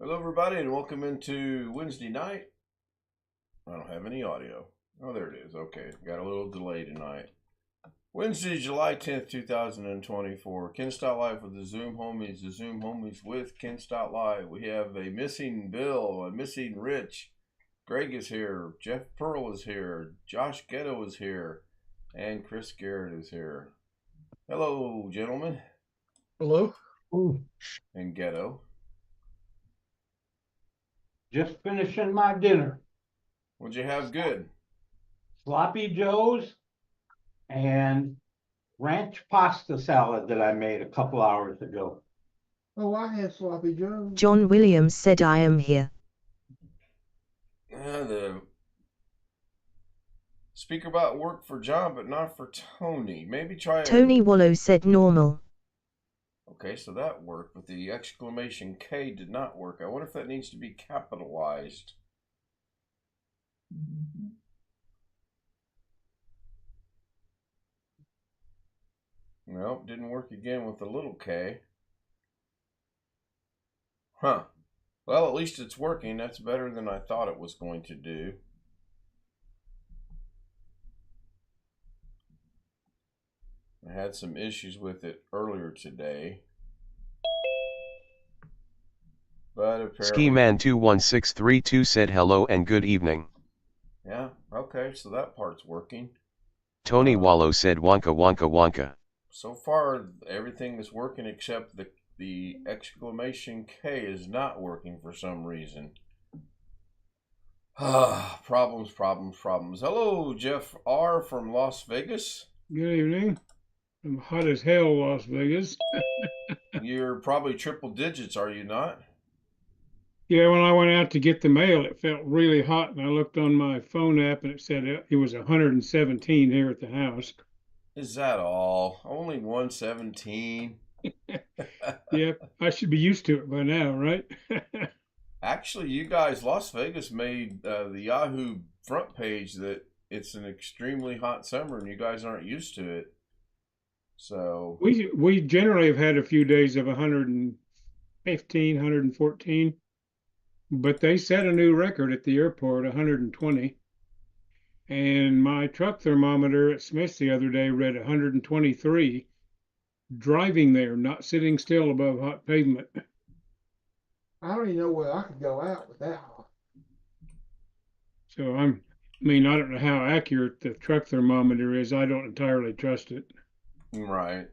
Hello, everybody, and welcome into Wednesday night. I don't have any audio. Oh, there it is. Okay, got a little delay tonight. Wednesday, July 10th, 2024. Ken Stott Live with the Zoom Homies. The Zoom Homies with Ken Stott Live. We have a missing Bill, a missing Rich. Greg is here. Jeff Pearl is here. Josh Ghetto is here. And Chris Garrett is here. Hello, gentlemen. Hello. And Ghetto. Just finishing my dinner. What'd you have good? Sloppy Joe's and ranch pasta salad that I made a couple hours ago. Oh, I had sloppy Joe. John Williams said I am here. The speaker bot worked for John, but not for Tony. Maybe try Tony Wallow said normal. Okay, so that worked, but the exclamation K did not work. I wonder if that needs to be capitalized. Nope, didn't work again with the little K. Huh. Well, at least it's working. That's better than I thought it was going to do. I had some issues with it earlier today. But apparently... Skiman21632 said hello and good evening. Yeah, okay, so that part's working. Tony Wallow said Wonka Wonka Wonka. So far, everything is working except the exclamation K is not working for some reason. Problems. Hello, Jeff R. from Las Vegas. Good evening. I'm hot as hell, Las Vegas. You're probably triple digits, are you not? Yeah, when I went out to get the mail, it felt really hot, and I looked on my phone app, and it said it was 117 here at the house. Is that all? Only 117? Yep, I should be used to it by now, right? Actually, you guys, Las Vegas made the Yahoo front page that it's an extremely hot summer, and you guys aren't used to it. So we generally have had a few days of 115, 114, but they set a new record at the airport, 120. And my truck thermometer at Smith's the other day read 123, driving there, not sitting still above hot pavement. I don't even know where I could go out with that. So I don't know how accurate the truck thermometer is. I don't entirely trust it. right.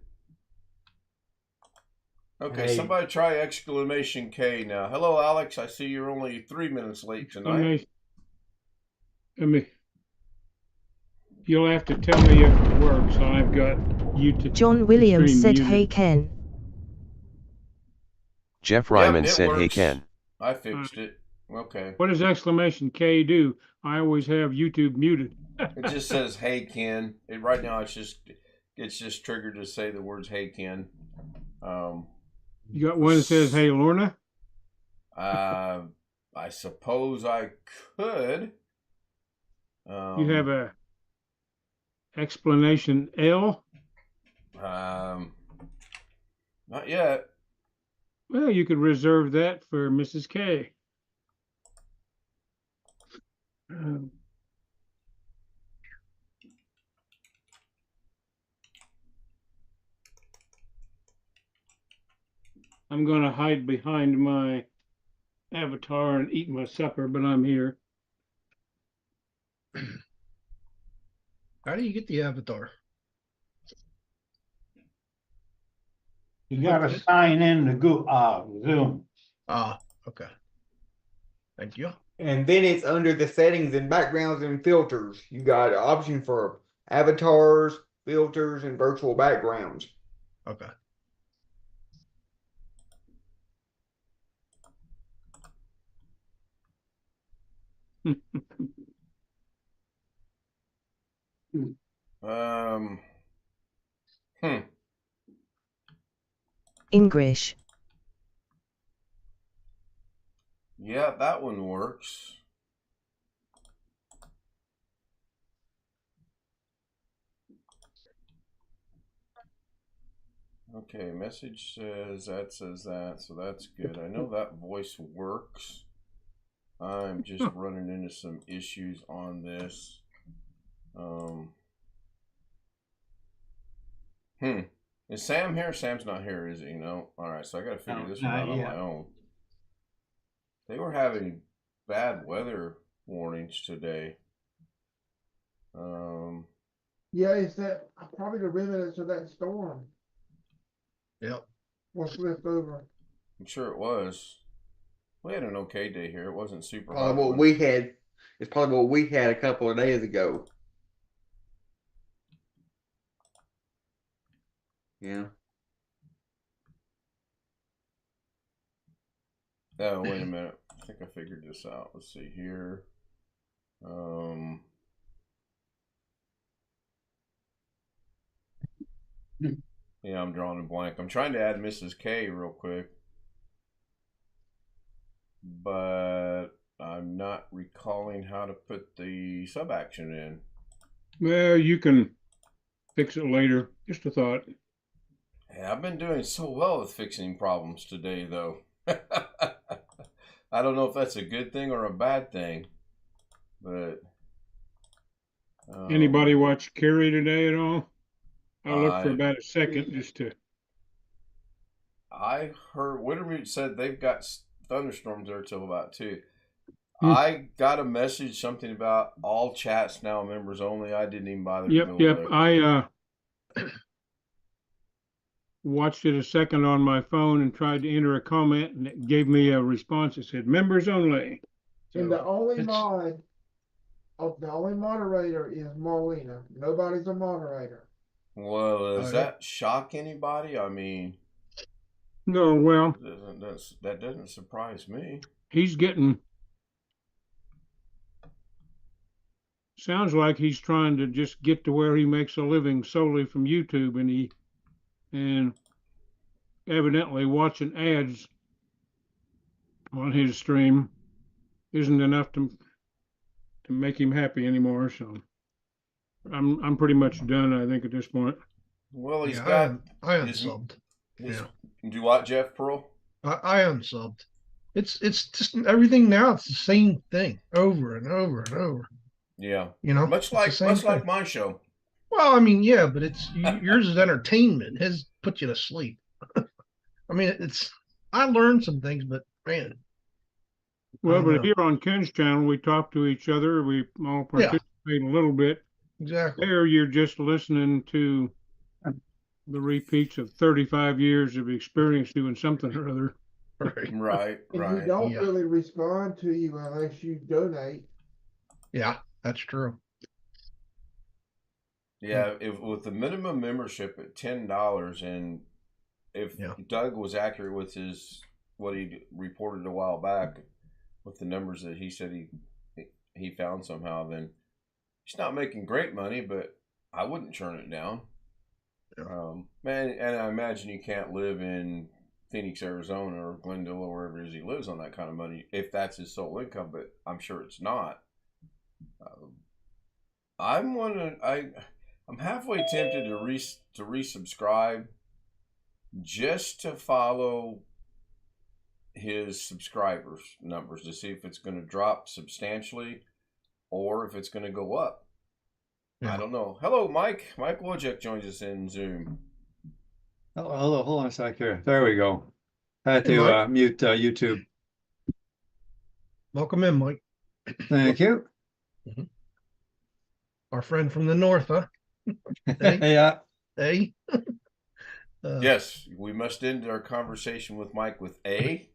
Okay, Hey. Somebody try exclamation K now. Hello, Alex. I see you're only 3 minutes late tonight. You'll have to tell me if it works. I've got YouTube. John Williams said, muted. hey Ken. Jeff Ryman it said hey works. Ken. I fixed it. Okay. What does exclamation K do? I always have YouTube muted. It just says hey Ken. Right now it's just triggered to say the words hey Ken. You got one that says hey Lorna? I suppose I could. You have a explanation L? Not yet. Well, you could reserve that for Mrs. K. I'm going to hide behind my avatar and eat my supper, but I'm here. How do you get the avatar? You gotta sign in to Zoom. Okay. Thank you. And then it's under the settings and backgrounds and filters. You got an option for avatars, filters, and virtual backgrounds. Okay. Engrish. Yeah, that one works. Okay, message says that, so that's good. I know that voice works. I'm just running into some issues on this. Is Sam here? Sam's not here, is he? No. All right, so I got to figure this one out on my own. They were having bad weather warnings today. Yeah, it's that probably the remnants of that storm. Yep. What's left over. I'm sure it was. We had an okay day here. It wasn't super Probably hot. what we had. It's probably what we had a couple of days ago. Yeah. Oh, wait a minute. I think I figured this out. Let's see here. Yeah, I'm drawing a blank. I'm trying to add Mrs. K real quick, but I'm not recalling how to put the sub action in. Well, you can fix it later. Just a thought. Yeah, I've been doing so well with fixing problems today, though. I don't know if that's a good thing or a bad thing, but Anybody watch Carrie today at all? I looked for about a second just to. I heard Wintermute said they've got thunderstorms there till about 2. I got a message, something about all chats now members only. I didn't even bother to go Yep. look. I watched it a second on my phone and tried to enter a comment, and it gave me a response that said members only. So And the only the only moderator is Marlena. Nobody's a moderator. Well, does that shock anybody? I mean, no. Well, that doesn't surprise me. He's getting. Sounds like he's trying to just get to where he makes a living solely from YouTube, and evidently watching ads on his stream isn't enough to make him happy anymore. So I'm pretty much done, I think, at this point. Well, he's I unsubbed. Do what, Jeff Pearl? I unsubbed. It's just everything now. It's the same thing over and over and over. Yeah, much like my show. Well, I mean, yeah, but it's yours is entertainment. His put you to sleep. I mean, I learned some things, but man. Well, but here on Ken's channel, we talk to each other. We all participate a little bit. Exactly. There, you're just listening to the repeats of 35 years of experience doing something or other. Right. And we don't really respond to you unless you donate. Yeah, that's true. Yeah, with the minimum membership at $10, and if Doug was accurate with what he reported a while back with the numbers that he said he found somehow, then he's not making great money, but I wouldn't turn it down. Man, and I imagine you can't live in Phoenix, Arizona, or Glendale, or wherever it is he lives on that kind of money if that's his sole income, but I'm sure it's not. I'm halfway tempted to resubscribe just to follow his subscribers numbers to see if it's going to drop substantially or if it's going to go up. I don't know. Hello, Mike. Mike Wojcik joins us in Zoom. Hello. Hold on a sec here. There we go. I had to mute YouTube. Welcome in, Mike. Thank you. Our friend from the north, huh? Hey? Yeah. Hey. Yes, we must end our conversation with Mike with A.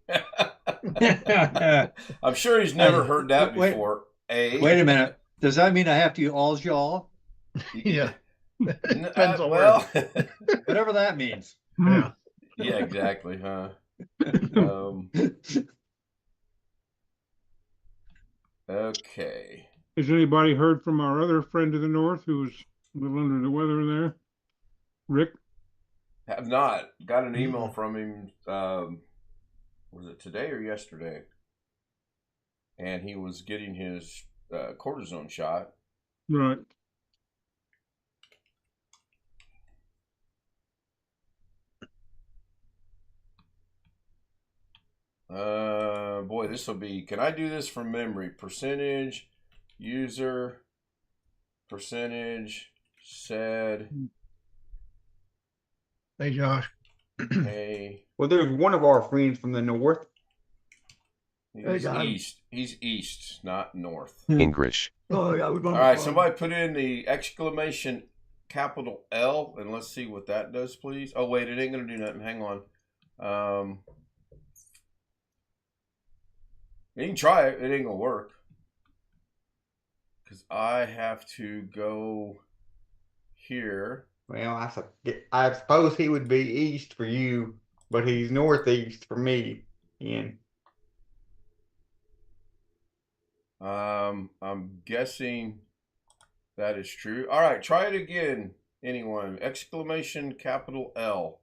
I'm sure he's never heard that before. Wait a minute. Does that mean I have to use all y'all? Yeah. Depends on whatever that means. Yeah. Yeah, exactly, huh? Okay. Has anybody heard from our other friend to the north who was a little under the weather there? Rick? Have not. Got an email from him, was it today or yesterday? And he was getting his cortisone shot. Boy, this will be, can I do this from memory? Percentage, user, percentage, said, Hey, Josh. hey. Well, there's one of our friends from the north. He's east. He's east, not north. Engrish. All right, somebody put in the exclamation capital L, and let's see what that does, please. Oh, wait, it ain't going to do nothing. Hang on. You can try it. It ain't going to work. Because I have to go here. Well, I suppose he would be east for you, but he's northeast for me. And I'm guessing that is true. All right, try it again. Anyone? Exclamation capital L.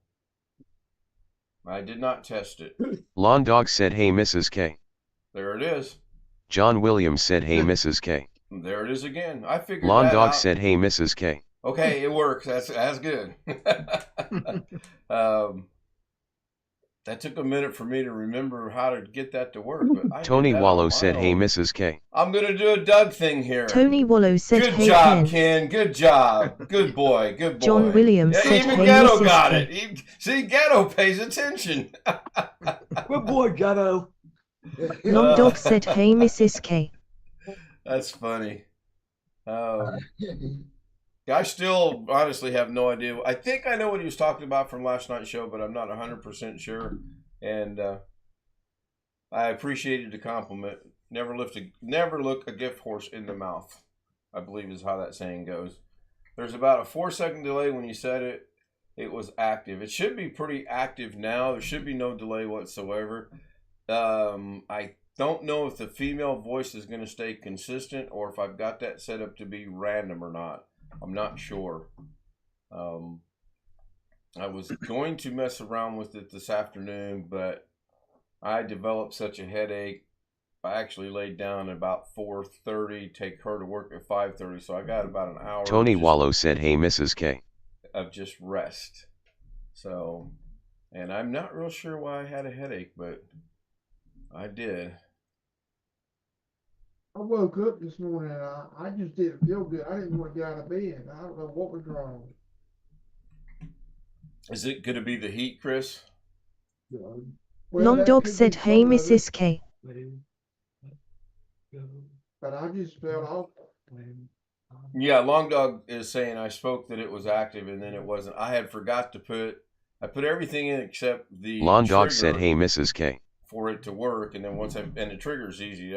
I did not test it. Lawn Dog said, hey, Mrs. K. There it is. John Williams said, hey, Mrs. K. There it is again. I figured Lawn that Dog out. said, hey, Mrs. K. Okay, it works. That's good. That took a minute for me to remember how to get that to work. But I Tony did that Wallow on my said, hey, own. Mrs. K. I'm going to do a Doug thing here. Tony Wallow said, Good hey job, Ken. Ken. Good job. Good boy. Good boy. John Williams Yeah, said, even hey Ghetto Mrs. got K. it. See, Ghetto pays attention. Good boy, Ghetto. Long Dog said, hey Mrs. K. That's funny. I still honestly have no idea. I think I know what he was talking about from last night's show, but I'm not 100% sure. And I appreciated the compliment. Never look a gift horse in the mouth, I believe is how that saying goes. There's about a 4-second delay when you said it. It was active. It should be pretty active now. There should be no delay whatsoever. I don't know if the female voice is going to stay consistent or if I've got that set up to be random or not. I'm not sure. I was going to mess around with it this afternoon, but I developed such a headache. I actually laid down at about 4:30, take her to work at 5:30, so I got about an hour. Tony Wallow said, hey, Mrs. K. Of just rest. So, and I'm not real sure why I had a headache, but I did. I woke up this morning and I just didn't feel good. I didn't want to get out of bed. I don't know what was wrong. Is it going to be the heat, Chris? Well, Long that Dog could be said, hey some of it, Mrs. K. but I just felt off. Yeah, Long Dog is saying I spoke that it was active and then it wasn't. I had forgot to I put everything in except the Lawn Dog trigger said, hey, Mrs. K. for it to work. And then and the trigger's easy.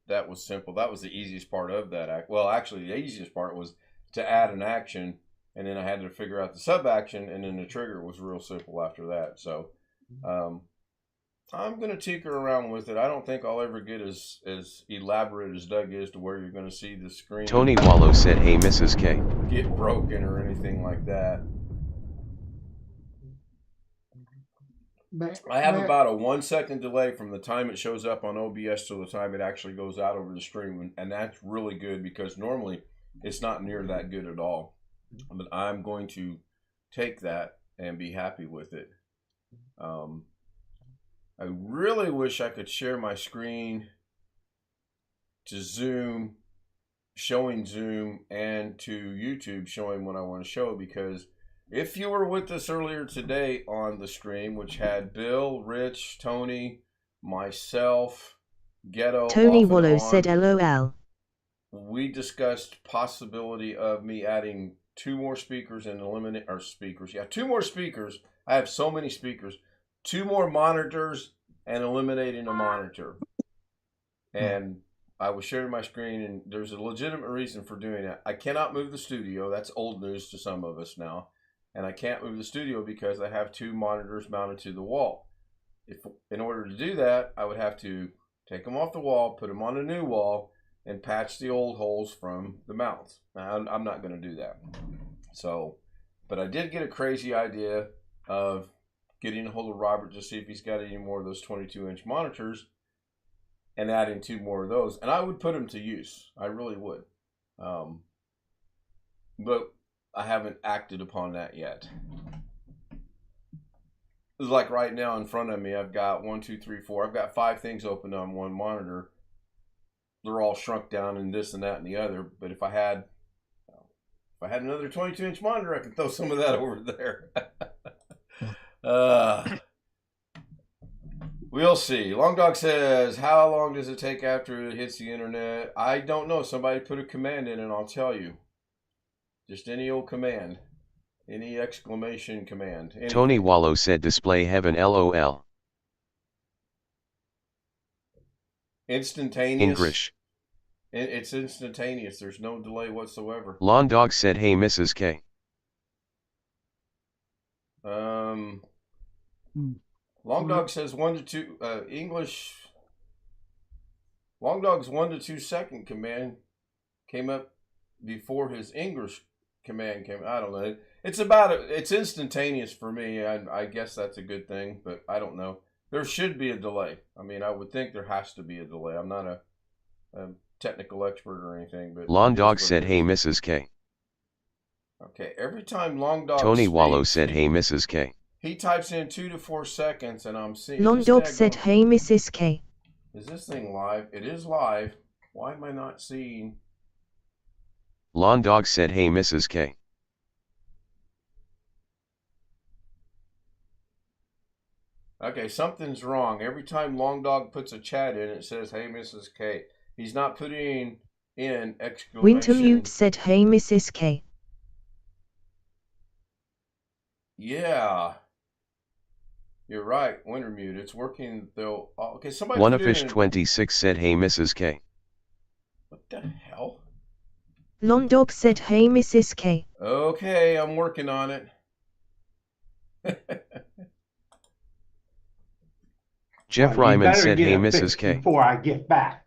That was simple. That was the easiest part of that. Well, actually, the easiest part was to add an action. And then I had to figure out the sub action. And then the trigger was real simple after that. So, I'm going to tinker around with it. I don't think I'll ever get as elaborate as Doug is to where you're going to see the screen. Tony Wallow said, hey, Mrs. K. Get broken or anything like that. I have about a 1-second delay from the time it shows up on OBS to the time it actually goes out over the stream. And that's really good because normally it's not near that good at all. But I'm going to take that and be happy with it. I really wish I could share my screen to Zoom, showing Zoom, and to YouTube showing what I want to show, because if you were with us earlier today on the stream, which had Bill, Rich, Tony, myself, Ghetto, Tony off and Wallow on, said, LOL. we discussed possibility of me adding 2 more speakers and eliminate our speakers. Yeah, 2 more speakers. I have so many speakers. 2 more monitors and eliminating a monitor. And I was sharing my screen, and there's a legitimate reason for doing that. I cannot move the studio. That's old news to some of us now. And I can't move the studio because I have 2 monitors mounted to the wall. In order to do that, I would have to take them off the wall, put them on a new wall, and patch the old holes from the mounts. Now, I'm not going to do that. So, but I did get a crazy idea of getting a hold of Robert to see if he's got any more of those 22-inch monitors and adding 2 more of those. And I would put them to use. I really would. But I haven't acted upon that yet. like right now in front of me, I've got 1, 2, 3, 4. I've got 5 things open on one monitor. They're all shrunk down and this and that and the other. But if I had another 22-inch monitor, I could throw some of that over there. We'll see. Long Dog says, how long does it take after it hits the internet? I don't know. Somebody put a command in and I'll tell you. Just any old command. Any exclamation command. Anything. Tony Wallow said display heaven LOL. Instantaneous. Engrish. It's instantaneous. There's no delay whatsoever. Lawn Dog said hey Mrs. K. Long Dog says 1 to 2 English. Long Dog's 1 to 2 second command came up before his English command came. I don't know. It's instantaneous for me. I guess that's a good thing, but I don't know. There should be a delay. I mean, I would think there has to be a delay. I'm not a technical expert or anything, but Lawn Dog said hey Mrs. K. Okay, every time Long Dog Tony speaks, Wallow said hey Mrs. K. He types in 2 to 4 seconds, and I'm seeing. Long Dog said hey Mrs. K. Is this thing live? It is live. Why am I not seeing? Lawn Dog said hey Mrs. K. Okay, something's wrong. Every time Long Dog puts a chat in, it says hey Mrs. K. He's not putting in exclamation. Wintermute said hey Mrs. K. Yeah. You're right, Wintermute. It's working though. Okay, somebody. OneAfish26 said hey Mrs. K. What the hell? Long Dog said hey Mrs. K. Okay, I'm working on it. Jeff Ryman said hey Mrs. K. Before I get back.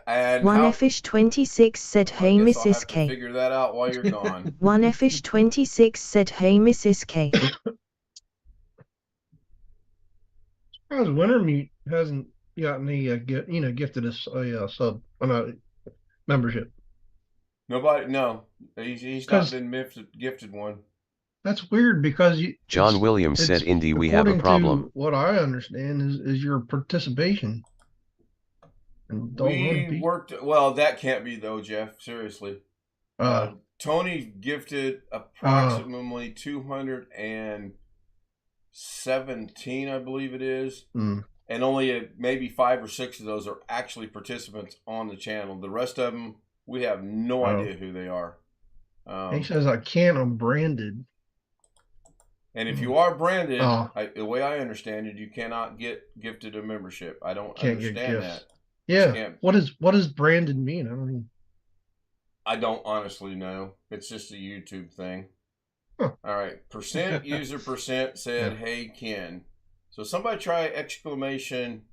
And OneAfish26 said hey Mrs. K. Figure that out while you're gone. OneAfish26 said hey Mrs. K. How's Wintermute hasn't gotten any gifted us a sub membership? Nobody, no, he's not been gifted one. That's weird because John Williams said Indy we have a problem. What I understand is your participation. And we worked well. That can't be though, Jeff. Seriously. Tony gifted approximately 217, I believe it is, and only maybe 5 or 6 of those are actually participants on the channel. The rest of them, we have no idea who they are. He says I can't. I'm branded. And if you are branded, the way I understand it, you cannot get gifted a membership. I don't understand that. Yeah. What does branded mean? I don't honestly know. It's just a YouTube thing. Huh. All right. User percent said, hey, Ken. So somebody try exclamation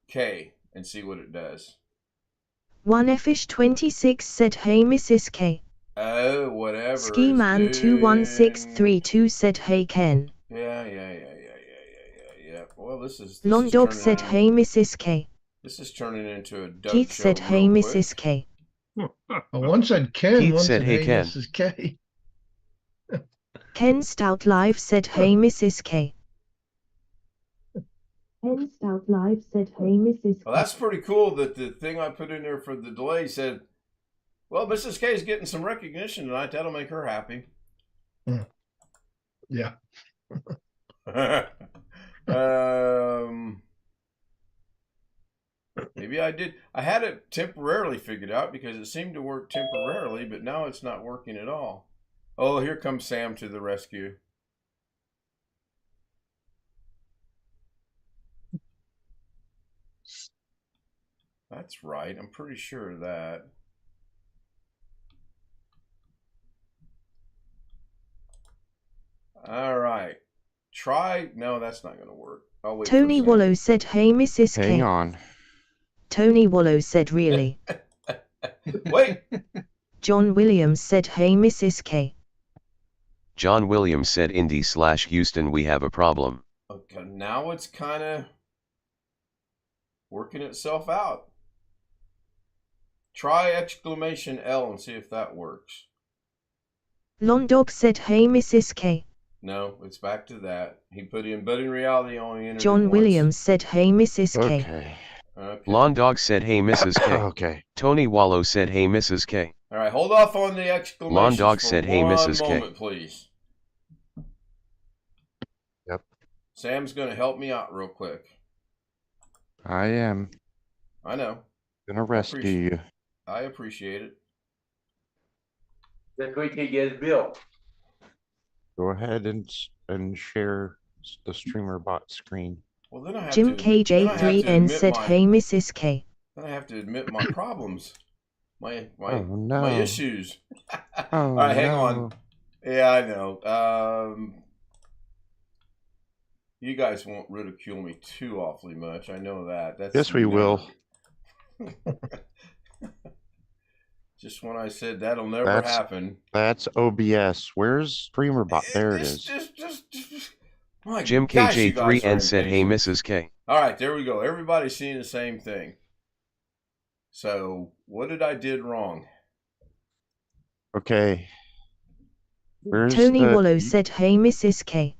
K and see what it does. OneAfish26 said hey Mrs. K. Oh, whatever. Skiman21632 said hey Ken. Yeah. Well, this is Long Dog said hey Mrs. K. This is turning into a Doug Keith show said hey real Mrs. K. One said Ken, Keith one said hey Ken. Mrs. K. Ken Stout Live said hey Mrs. K. Ken Stout Live said hey Mrs. K. Well, that's pretty cool that the thing I put in there for the delay said, well, Mrs. K is getting some recognition tonight. That'll make her happy. Yeah. Maybe I did. I had it temporarily figured out because it seemed to work temporarily, but now it's not working at all. Oh, here comes Sam to the rescue. That's right. I'm pretty sure of that. All right. Try. No, that's not going to work. I'll wait. Tony Wallow said hey Mrs. K. Hang on. Tony Wallow said really. Wait. John Williams said hey Mrs. K. John Williams said Indy/Houston we have a problem. Okay, now it's kind of working itself out. Try exclamation L and see if that works. Londog said, hey, Mrs. K. No, it's back to that. He put in, but in reality, only entered John it once. Williams said, hey, Mrs. K. Okay. Okay. Lawn Dog said, hey, Mrs. K. Okay. Tony Wallow said, hey, Mrs. K. All right, hold off on the exclamations Lawn Dog for said, hey, one Mrs. K. moment, please. Yep. Sam's going to help me out real quick. I am I know. gonna rescue you. I appreciate it. Then we can get his bill. Go ahead and share the streamer bot screen. Well, then I have Jim to. Then I have to KJ3N admit said, my. hey, Mrs. K. Then I have to admit my problems, my Oh no. my issues. Oh, All right, hang no. on. Yeah, I know. You guys won't ridicule me too awfully much. I know that. That's Yes, we will. Just when I said that'll never happen. That's OBS. Where's streamer bot? There it is. Just my Jim gosh, you guys are KJ3N said, hey, impatient. Mrs. K. All right, there we go. Everybody's seeing the same thing. So, what did I did wrong? Okay. Where's Tony Wallow said, hey, Mrs. K.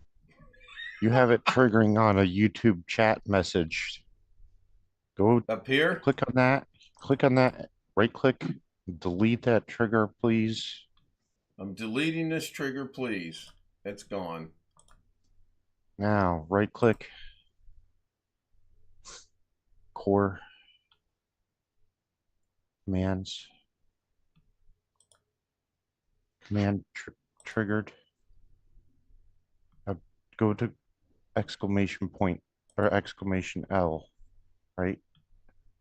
You have it triggering on a YouTube chat message. Go Up here? click on that. Click on that. Right click. Delete that trigger, please. I'm deleting this trigger, please. It's gone. Now, right click. Core. Commands. Command triggered. Go to exclamation point or exclamation L, right?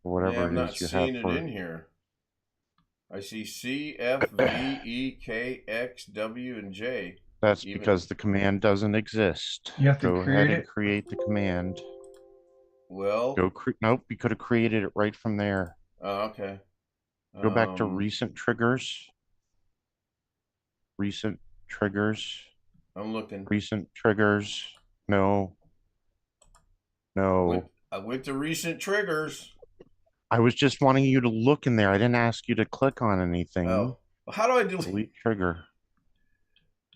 Or whatever Yeah, I'm it not is you seeing have it for in here. I see C, F, V, E, K, X, W, and J. That's because the command doesn't exist. You have to Go ahead create and it? create the command. Well, Nope, you could have created it right from there. okay. Go back to recent triggers. Recent triggers. I'm looking. Recent triggers. No. No. I went to recent triggers. I was just wanting you to look in there. I didn't ask you to click on anything. Oh, well, how do I delete? Delete trigger.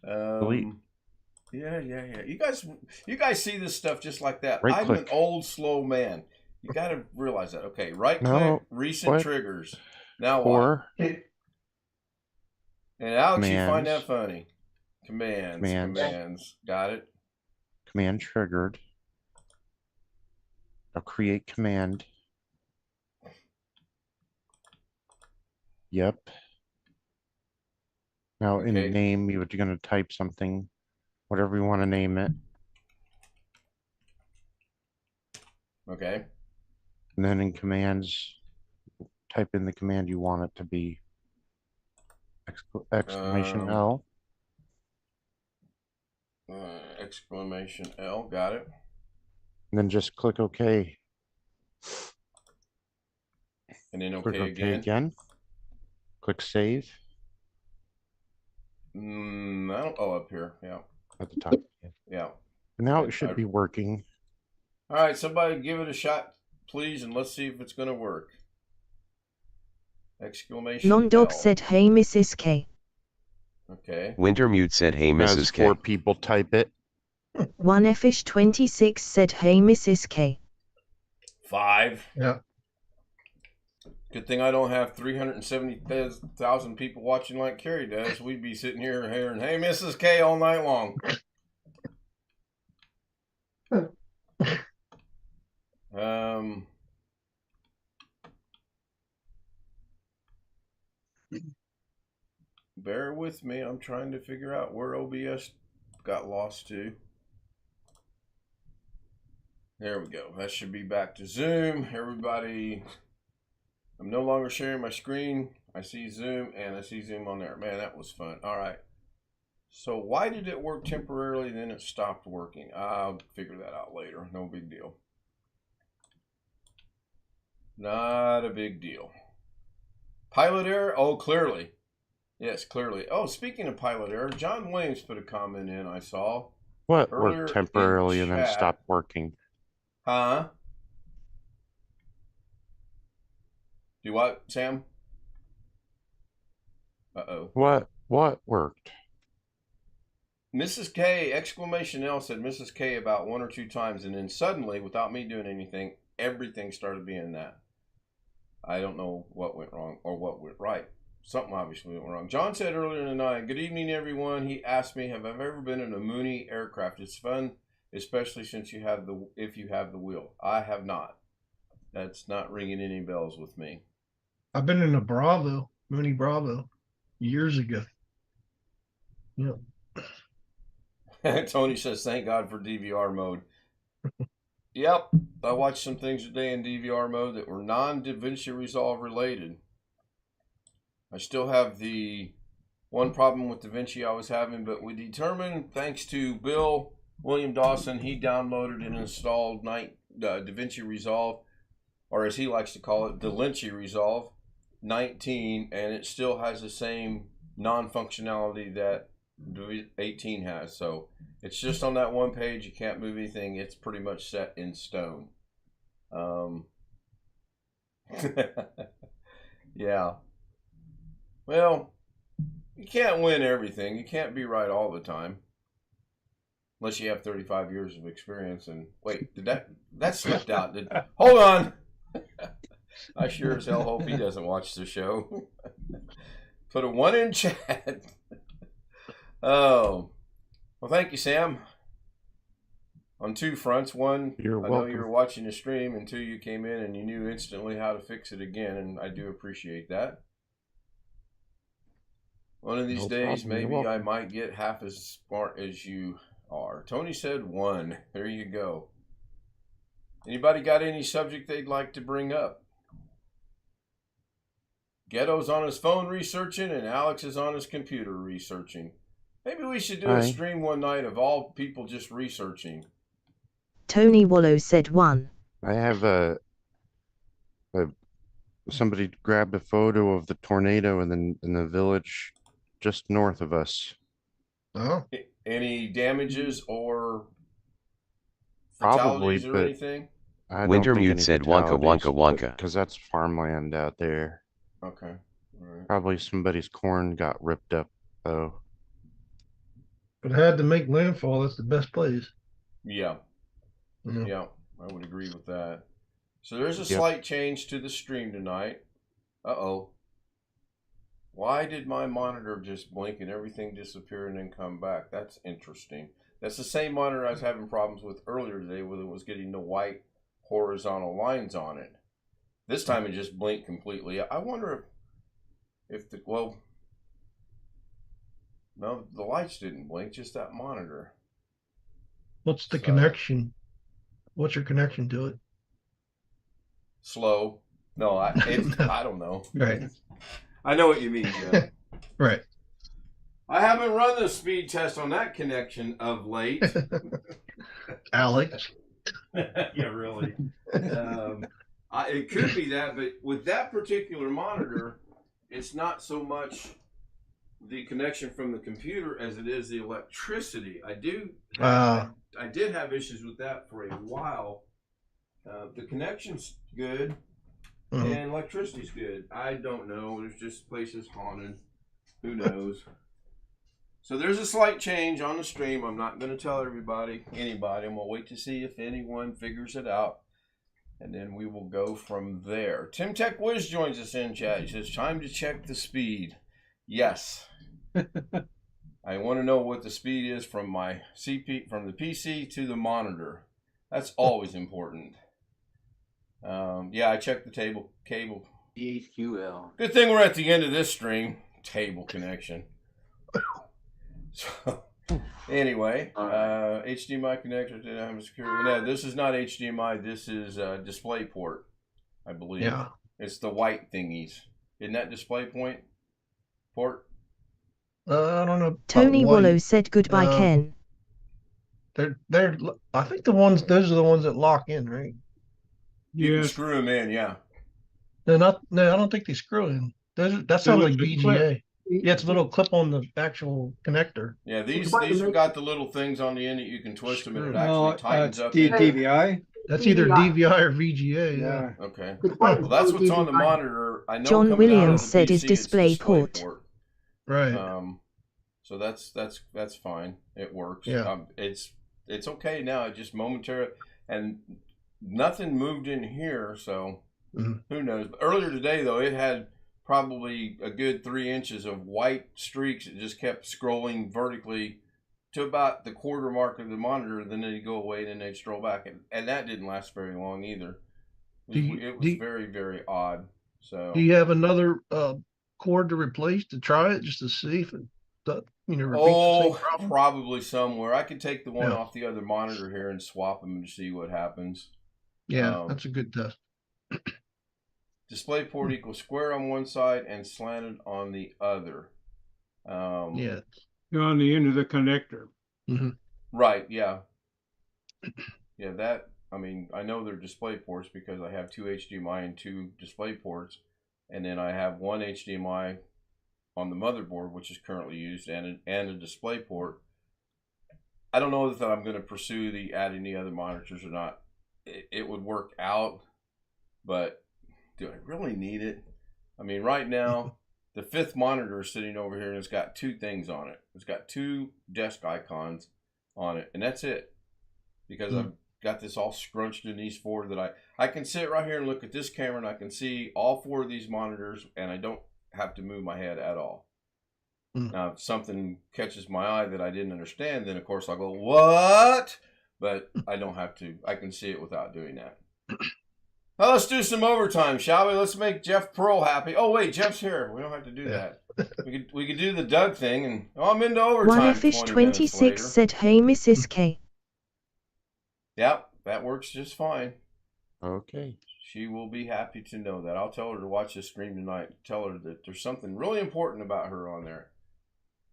Delete. Yeah. You guys see this stuff just like that. Right I'm click. an old, slow man. You got to realize that. Okay, right click, No, recent what? triggers. Now what? Or And Alex, you find commands. that funny. Commands. Got it. Command triggered. Now create command. Yep. Now in Okay. name, you're going to type something, whatever you want to name it. Okay. And then in commands, type in the command you want it to be. Exclamation L. Exclamation L. Got it. And then just click OK. And then Click okay again. Click save I don't. Oh, up here. Yeah. at the top. Yeah. Now it should be working. All right, somebody give it a shot, please, and let's see if it's going to work. Exclamation Londog L. said, hey, Mrs. K. Okay. Wintermute said, hey, As Mrs. K. 4 people type it. 1Fish26 said, hey, Mrs. K. 5. Yeah. Good thing I don't have 370,000 people watching like Carrie does. We'd be sitting here hearing, hey, Mrs. K all night long. Bear with me. I'm trying to figure out where OBS got lost to. There we go. That should be back to Zoom. Everybody, I'm no longer sharing my screen. I see Zoom and I see Zoom on there. Man, that was fun. All right. So why did it work temporarily and then it stopped working? I'll figure that out later. No big deal. Not a big deal. Pilot error? Oh, clearly. Yes, clearly. Oh, speaking of pilot error, John Williams put a comment in I saw. What earlier worked temporarily in and then chat. stopped working? Huh? Do what, Sam? Uh-oh. What worked? Mrs. K, exclamation L, said Mrs. K about 1 or 2 times, and then suddenly, without me doing anything, everything started being that. I don't know what went wrong or what went right. Something obviously went wrong. John said earlier in the night, good evening, everyone. He asked me, have I ever been in a Mooney aircraft? It's fun, especially since if you have the wheel. I have not. That's not ringing any bells with me. I've been in a Bravo, Mooney Bravo, years ago. Yeah. Tony says, thank God for DVR mode. Yep, I watched some things today in DVR mode that were non-DaVinci Resolve related. I still have the one problem with DaVinci I was having, but we determined, thanks to William Dawson, he downloaded and installed DaVinci Resolve, or as he likes to call it, DaVinci Resolve 19, and it still has the same non-functionality that 18 has. So it's just on that one page. You can't move anything. It's pretty much set in stone. Yeah. Well, you can't win everything. You can't be right all the time. Unless you have 35 years of experience. And wait, did that slipped out? Hold on. I sure as hell hope he doesn't watch the show. Put a 1 in chat. Oh, well, thank you, Sam. On 2 fronts. 1, I know you were watching the stream, and 2, you came in and you knew instantly how to fix it again, and I do appreciate that. One of these days, maybe I might get half as smart as you are. Tony said 1. There you go. Anybody got any subject they'd like to bring up? Ghetto's on his phone researching, and Alex is on his computer researching. Maybe we should do a stream one night of all people just researching. Tony Wallow said 1. I have somebody grabbed a photo of the tornado in the village just north of us. Oh, Any damages or Probably, fatalities or but anything? I don't Winter think Mute any said Wonka Wonka fatalities, Wonka. because that's farmland out there. Okay. All right. Probably somebody's corn got ripped up though. if it had to make landfall, that's the best place. Yeah. Yeah. Yeah, I would agree with that. So there's a Yep. slight change to the stream tonight. Uh-oh. Why did my monitor just blink and everything disappear and then come back? That's interesting. That's the same monitor I was having problems with earlier today, where it was getting the white horizontal lines on it. This time it just blinked completely. I wonder if well, no, the lights didn't blink, just that monitor. What's the So- connection? What's your connection to it? Slow. No, I don't know. Right. I know what you mean, Jeff. Right. I haven't run the speed test on that connection of late. Alex. Yeah, really. It could be that, but with that particular monitor, it's not so much the connection from the computer as it is the electricity. I did have issues with that for a while. The connection's good. And electricity's good. I don't know. There's just places haunted. Who knows? So there's a slight change on the stream. I'm not going to tell anybody. I'm going to wait to see if anyone figures it out. And then we will go from there. Tim Tech Wiz joins us in chat. He says, time to check the speed. Yes. I want to know what the speed is from my from the PC to the monitor. That's always important. Yeah, I checked the cable. DHQL. Good thing we're at the end of this stream. Table connection. So, anyway, HDMI connector didn't have security. No, this is not HDMI. This is display port, I believe. Yeah. It's the white thingies. Isn't that display point port? I don't know. Tony Wallow said goodbye, Ken. They're. I think those are the ones that lock in, right? You can screw them in, yeah. They're not. No, I don't think they screw in. That sounds like VGA. Yeah, it's a little clip on the actual connector. Yeah, these have got the little things on the end that you can twist them and it actually tightens up. DVI? That's either DVI or VGA. Yeah. Okay. Well, that's what's on the monitor. I know John coming out of Williams the said PC, is it's display port. Right. So that's fine. It works. Yeah. It's okay now. It just momentarily, and nothing moved in here, so who knows? But earlier today, though, it had probably a good 3 inches of white streaks. It just kept scrolling vertically to about the quarter mark of the monitor, then they'd go away, and then they'd scroll back, and that didn't last very long either. It was very, very odd. So, do you have another cord to replace to try it just to see if it repeats the same problem? Probably somewhere. I could take the one off the other monitor here and swap them and see what happens. Yeah, that's a good test. Display port equals square on one side and slanted on the other. Yeah. You're on the end of the connector. Right, yeah. Yeah, that, I mean, I know they're display ports because I have 2 HDMI and 2 display ports. And then I have 1 HDMI on the motherboard, which is currently used, and a display port. I don't know that I'm going to pursue adding the other monitors or not. It would work out, but do I really need it? I mean, right now, the 5th monitor is sitting over here, and it's got 2 things on it. It's got 2 desk icons on it, and that's it. Because I've got this all scrunched in these 4 that I can sit right here and look at this camera, and I can see all 4 of these monitors, and I don't have to move my head at all. Now, if something catches my eye that I didn't understand, then, of course, I'll go, what? But I don't have to. I can see it without doing that. Well, let's do some overtime, shall we? Let's make Jeff Pearl happy. Oh, wait, Jeff's here. We don't have to do that. We could do the Doug thing, and I'm into overtime. OneFish26 said, hey, Mrs. K. Yep, that works just fine. Okay. She will be happy to know that. I'll tell her to watch this stream tonight. Tell her that there's something really important about her on there.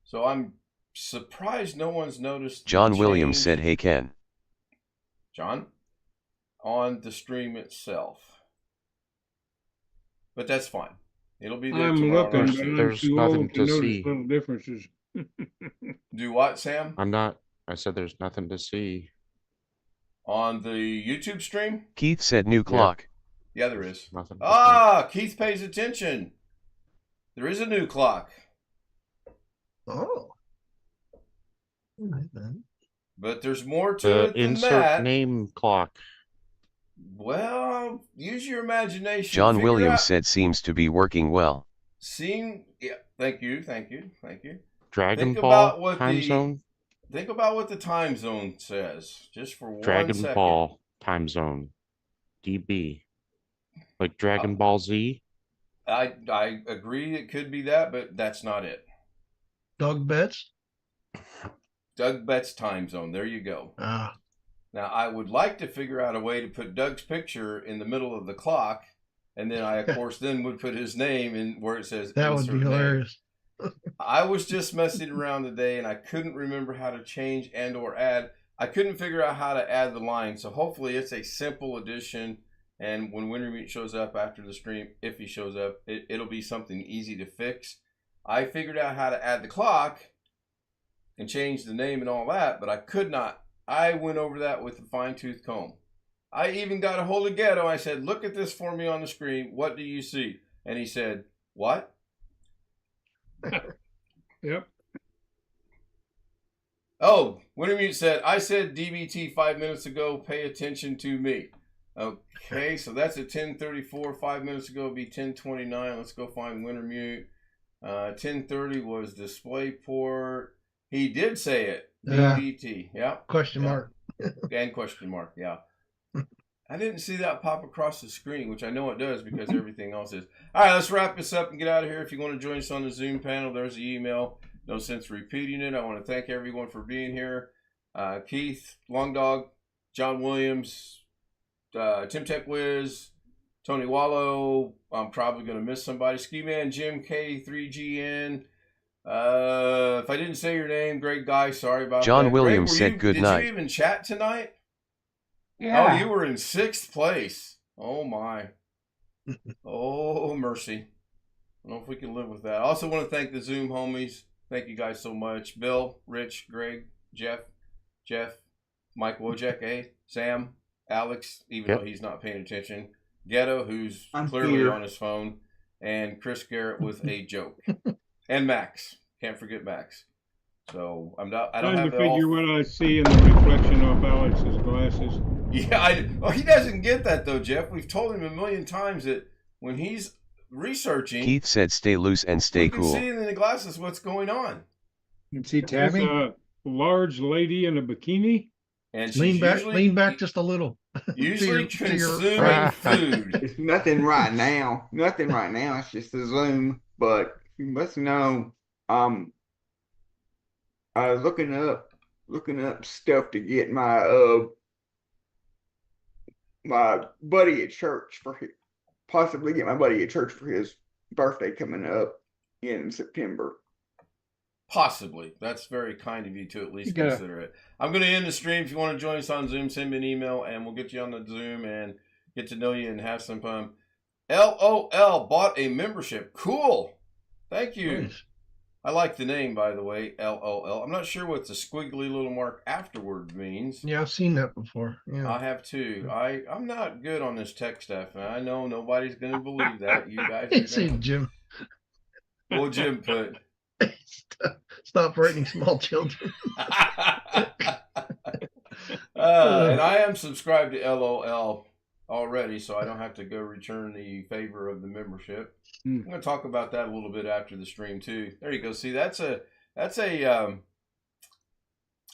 So I'm surprised no one's noticed. John Williams said, hey, Ken. John? On the stream itself. But that's fine. It'll be there tomorrow. I'm looking, but there's nothing to see. Little differences. Do what, Sam? I said there's nothing to see. On the YouTube stream? Keith said new clock. Yeah, there is. Nothing. Keith pays attention. There is a new clock. Oh. But there's more to it than insert that. Name clock. Well, use your imagination. John Williams said seems to be working well. Yeah, thank you. Dragon Ball time zone. Think about what the time zone says, just for 1 Dragon second. Ball time zone. DB. Like Dragon Ball Z. I agree it could be that, but that's not it. Doug Betts? Doug Betts time zone. There you go. Now, I would like to figure out a way to put Doug's picture in the middle of the clock, and then I, of course, then would put his name in where it says that would be hilarious. I was just messing around today, and I couldn't remember how to change and or add. I couldn't figure out how to add the line, so hopefully it's a simple addition, and when Wintermute shows up after the stream, if he shows up, it'll be something easy to fix. I figured out how to add the clock and change the name and all that, but I could not. I went over that with a fine-tooth comb. I even got a hold of Ghetto. I said, look at this for me on the screen. What do you see? And he said, what? Yep. Oh, Wintermute said, I said DBT 5 minutes ago, pay attention to me. Okay, so that's at 10:34. 5 minutes ago would be 10:29. Let's go find Wintermute. 10:30 was display port. He did say it. DBT. Yeah. Question mark. And question mark. Yeah. I didn't see that pop across the screen, which I know it does because everything else is. All right, let's wrap this up and get out of here. If you want to join us on the Zoom panel, there's the email. No sense repeating it. I want to thank everyone for being here. Keith, Long Dog, John Williams, Tim Tech Wiz, Tony Wallow. I'm probably going to miss somebody. Ski Man, Jim K, 3GN. If I didn't say your name, Greg Guy, sorry about John that. Williams said good night. Did you even chat tonight? Yeah. Oh, you were in 6th place. Oh, my. Oh, mercy. I don't know if we can live with that. I also want to thank the Zoom homies. Thank you guys so much. Bill, Rich, Greg, Jeff, Mike Wojek, Sam, Alex, even though he's not paying attention. Ghetto, who's clearly on his phone. And Chris Garrett with a joke. And Max. Can't forget Max. So I don't Trying have to it all. figure what I see in the reflection off Alex's glasses. Yeah, he doesn't get that though, Jeff. We've told him a million times that when he's researching, Keith said stay loose and stay we can cool. see in the glasses what's going on. You can see There's Tammy. a large lady in a bikini. And Lean she's back, lean back just a little. usually to your consuming right. food. It's nothing right now. Nothing right now. It's just a Zoom. But you must know, I was looking up stuff to get my buddy at church possibly get my buddy at church for his birthday coming up in September. Possibly. That's very kind of you to at least You gotta- consider it. I'm going to end the stream. If you want to join us on Zoom, send me an email and we'll get you on the Zoom and get to know you and have some fun. LOL bought a membership. Cool. Thank you. Nice. I like the name, by the way, LOL. I'm not sure what the squiggly little mark afterward means. Yeah, I've seen that before. Yeah. I have too. I'm not good on this tech stuff, and I know nobody's going to believe that. You guys are See, gonna... Jim. Well, Jim put... Stop frightening small children. And I am subscribed to LOL already, so I don't have to go return the favor of the membership. I'm going to talk about that a little bit after the stream too. There you go. See, that's a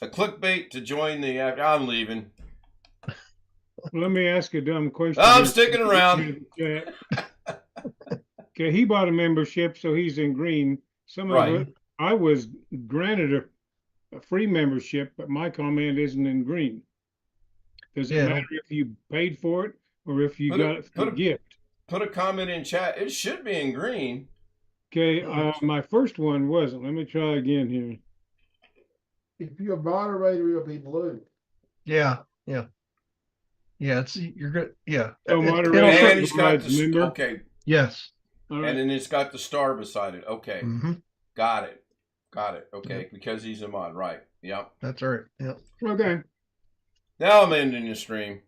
clickbait to join the. I'm leaving. Let me ask a dumb question. I'm here. sticking around. Okay, he bought a membership, so he's in green. Some of it, I was granted a free membership, but my comment isn't in green. Does it matter if you paid for it or if you got it for a gift? Put a comment in chat. It should be in green. Okay, my first one wasn't. Let me try again here. If you're a moderator, it'll be blue. Yeah. It's you're good. Yeah. Oh, moderator. And it's got the, okay. Yes. And then it's got the star beside it. Okay. Mm-hmm. Got it. Okay, because he's a mod, right? Yep. That's right. Yep. Okay. Now I'm ending the stream.